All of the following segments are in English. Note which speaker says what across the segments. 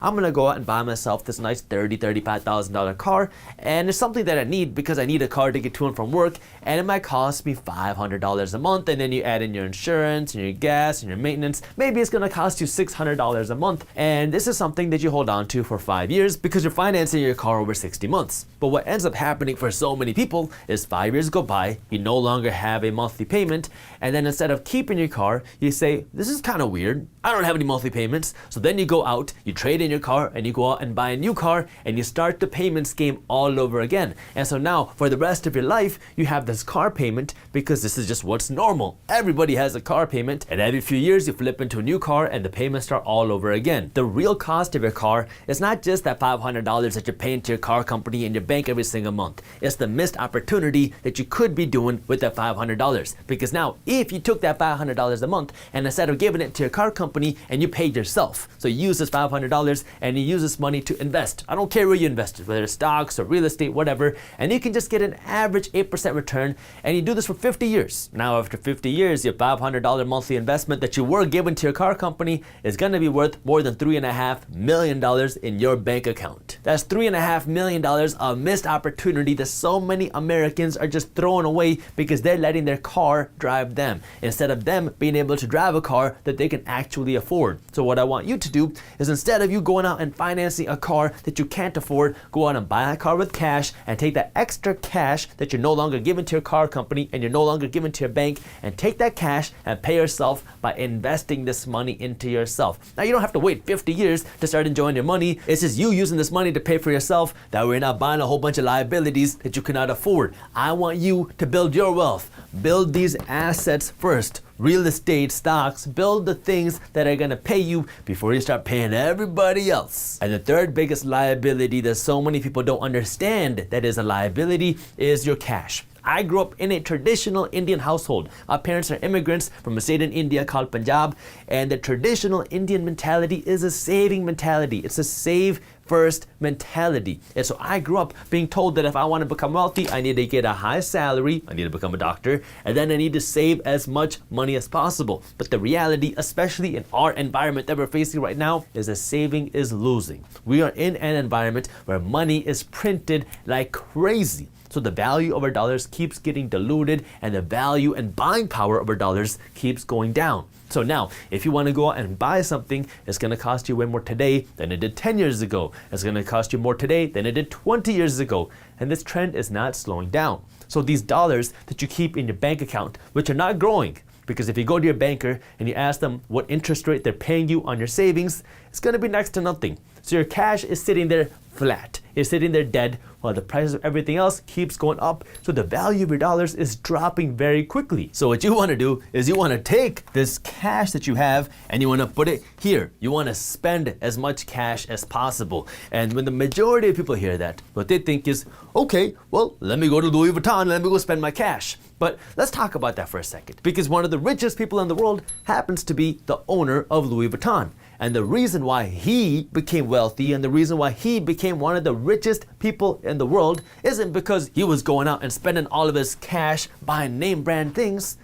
Speaker 1: I'm gonna go out and buy myself this nice $35,000 car, and it's something that I need because I need a car to get to and from work, and it might cost me $500 a month, and then you add in your insurance and your gas and your maintenance, maybe it's gonna cost you $600 a month, and this is something that you hold on to for 5 years because you're financing your car over 60 months. But what ends up happening for so many people is 5 years go by, you no longer have a monthly payment, and then instead of keeping your car, you say, this is kind of weird, I don't have any monthly payments, so then you go out, you trade in your car, and you go out and buy a new car, and you start the payments game all over again. And so now for the rest of your life you have this car payment because this is just what's normal. Everybody has a car payment, and every few years you flip into a new car and the payments start all over again. The real cost of your car is not just that $500 that you're paying to your car company and your bank every single month. It's the missed opportunity that you could be doing with that $500, because now if you took that $500 a month and instead of giving it to your car company and you paid yourself, so you use this $500 and you use this money to invest. I don't care where you invested, whether it's stocks or real estate, whatever, and you can just get an average 8% return, and you do this for 50 years. Now after 50 years, your $500 monthly investment that you were giving to your car company is going to be worth more than $3.5 million in your bank account. That's $3.5 million of missed opportunity that so many Americans are just throwing away because they're letting their car drive them instead of them being able to drive a car that they can actually afford. So what I want you to do is, instead of you going out and financing a car that you can't afford, go out and buy a car with cash and take that extra cash that you're no longer giving to your car company and you're no longer giving to your bank, and take that cash and pay yourself by investing this money into yourself. Now you don't have to wait 50 years to start enjoying your money. It's just you using this money to pay for yourself, that way you're not buying a whole bunch of liabilities that you cannot afford. I want you to build your wealth. Build these assets first. Real estate, stocks, build the things that are gonna pay you before you start paying everybody else. And the third biggest liability that so many people don't understand that is a liability is your cash. I grew up in a traditional Indian household. My parents are immigrants from a state in India called Punjab, and the traditional Indian mentality is a saving mentality. It's a save first mentality. And so I grew up being told that if I want to become wealthy, I need to get a high salary, I need to become a doctor, and then I need to save as much money as possible. But the reality, especially in our environment that we're facing right now, is that saving is losing. We are in an environment where money is printed like crazy. So the value of our dollars keeps getting diluted, and the value and buying power of our dollars keeps going down. So now, if you want to go out and buy something, it's going to cost you way more today than it did 10 years ago. It's going to cost you more today than it did 20 years ago. And this trend is not slowing down. So these dollars that you keep in your bank account, which are not growing, because if you go to your banker and you ask them what interest rate they're paying you on your savings, it's going to be next to nothing. So your cash is sitting there flat. It's sitting there dead while the price of everything else keeps going up. So the value of your dollars is dropping very quickly. So what you want to do is you want to take this cash that you have and you want to put it here. You want to spend as much cash as possible. And when the majority of people hear that, what they think is, okay, well, let me go to Louis Vuitton, let me go spend my cash. But let's talk about that for a second, because one of the richest people in the world happens to be the owner of Louis Vuitton. And the reason why he became wealthy and the reason why he became one of the richest people in the world isn't because he was going out and spending all of his cash buying name brand things.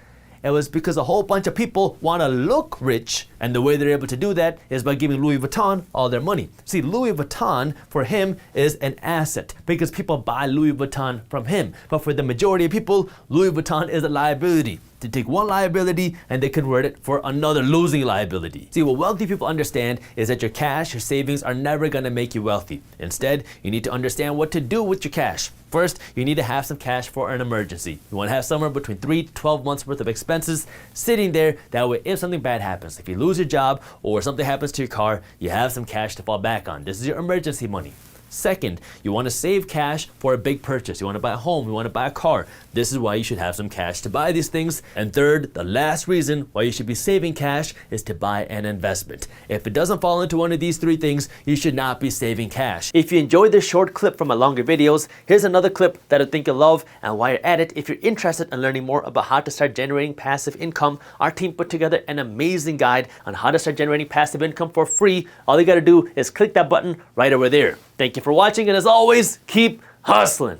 Speaker 1: It was because a whole bunch of people want to look rich, and the way they're able to do that is by giving Louis Vuitton all their money. See, Louis Vuitton for him is an asset because people buy Louis Vuitton from him. But for the majority of people, Louis Vuitton is a liability. To take one liability and they convert it for another losing liability. See, what wealthy people understand is that your cash, your savings are never gonna make you wealthy. Instead, you need to understand what to do with your cash. First, you need to have some cash for an emergency. You wanna have somewhere between 3 to 12 months worth of expenses sitting there. That way, if something bad happens, if you lose your job or something happens to your car, you have some cash to fall back on. This is your emergency money. Second, you want to save cash for a big purchase. You want to buy a home, you want to buy a car. This is why you should have some cash to buy these things. And third, the last reason why you should be saving cash is to buy an investment. If it doesn't fall into one of these three things, you should not be saving cash. If you enjoyed this short clip from my longer videos, here's another clip that I think you'll love. And while you're at it, if you're interested in learning more about how to start generating passive income, our team put together an amazing guide on how to start generating passive income for free. All you got to do is click that button right over there. Thank you for watching, and as always, keep hustling.